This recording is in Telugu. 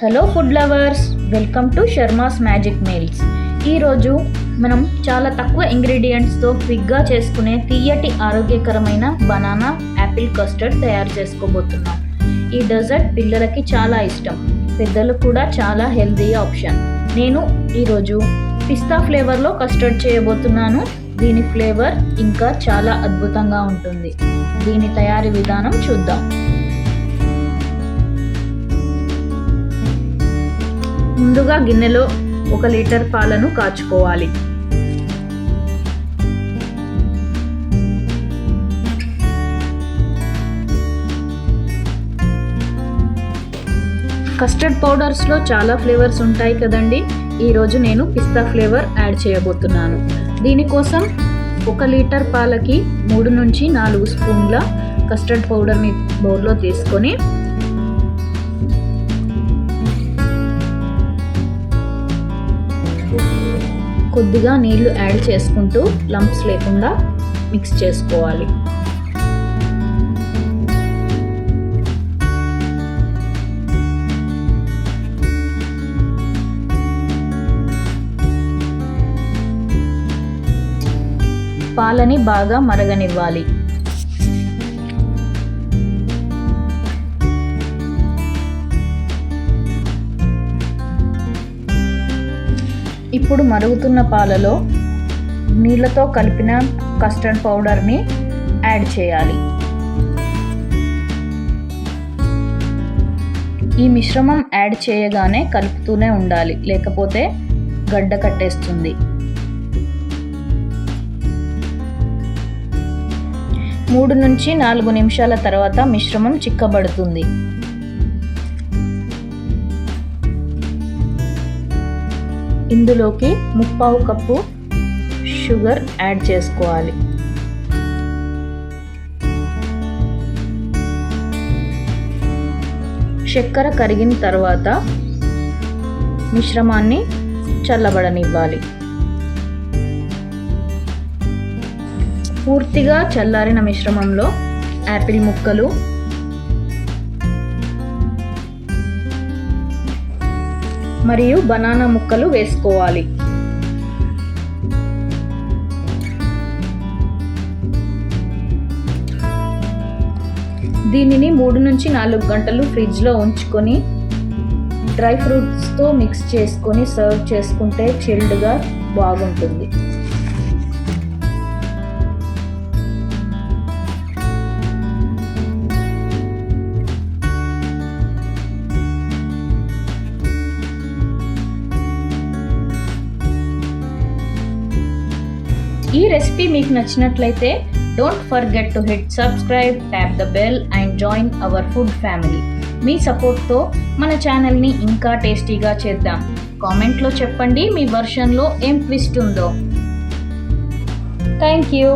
Hello food lovers, welcome to Sharma's magic meals. ఈరోజు మనం చాలా తక్కువ ఇంగ్రీడియంట్స్తో క్విక్గా చేసుకునే తీయటి ఆరోగ్యకరమైన బనానా యాపిల్ కస్టర్డ్ తయారు చేసుకోబోతున్నాం. ఈ డెజర్ట్ పిల్లలకి చాలా ఇష్టం, పెద్దలకు కూడా చాలా హెల్తీ ఆప్షన్. నేను ఈరోజు పిస్తా ఫ్లేవర్లో కస్టర్డ్ చేయబోతున్నాను. దీని ఫ్లేవర్ ఇంకా చాలా అద్భుతంగా ఉంటుంది. దీని తయారీ విధానం చూద్దాం. ముందుగా గిన్నెలో 1 లీటర్ పాలను కాచుకోవాలి. కస్టర్డ్ పౌడర్స్లో చాలా ఫ్లేవర్స్ ఉంటాయి కదండి. ఈరోజు నేను పిస్తా ఫ్లేవర్ యాడ్ చేయబోతున్నాను. దీనికోసం 1 లీటర్ పాలకి 3 నుంచి 4 స్పూన్ల కస్టర్డ్ పౌడర్ని బౌల్లో తీసుకొని కొద్దిగా నీళ్లు యాడ్ చేసుకుంటూ లంప్స్ లేకుండా మిక్స్ చేసుకోవాలి. పాలని బాగా మరగనివ్వాలి. ఇప్పుడు మరుగుతున్న పాలలో నీళ్ళతో కలిపిన కస్టర్డ్ పౌడర్ని యాడ్ చేయాలి. ఈ మిశ్రమం యాడ్ చేయగానే కలుపుతూనే ఉండాలి, లేకపోతే గడ్డ కట్టేస్తుంది. 3 నుంచి 4 నిమిషాల తర్వాత మిశ్రమం చిక్కబడుతుంది. ఇందులోకి 1/4 కప్పు షుగర్ యాడ్ చేసుకోవాలి. చక్కెర కరిగిన తర్వాత మిశ్రమాన్ని చల్లబడనివ్వాలి. పూర్తిగా చల్లారిన మిశ్రమంలో యాపిల్ ముక్కలు, మరియు బనానా ముక్కలు వేసుకోవాలి. దీనిని 3 నుంచి 4 గంటలు ఫ్రిడ్జ్లో ఉంచుకొని డ్రై ఫ్రూట్స్తో మిక్స్ చేసుకొని సర్వ్ చేసుకుంటే చిల్డ్గా బాగుంటుంది. ఈ రెసిపీ మీకు నచ్చినట్లయితే don't forget to hit subscribe, tap the bell and join our food family. మీ సపోర్ట్తో మన ఛానల్ని ఇంకా టేస్టీగా చేద్దాం. కామెంట్లో చెప్పండి మీ వర్షన్లో ఏం ట్విస్ట్ ఉందో. Thank you.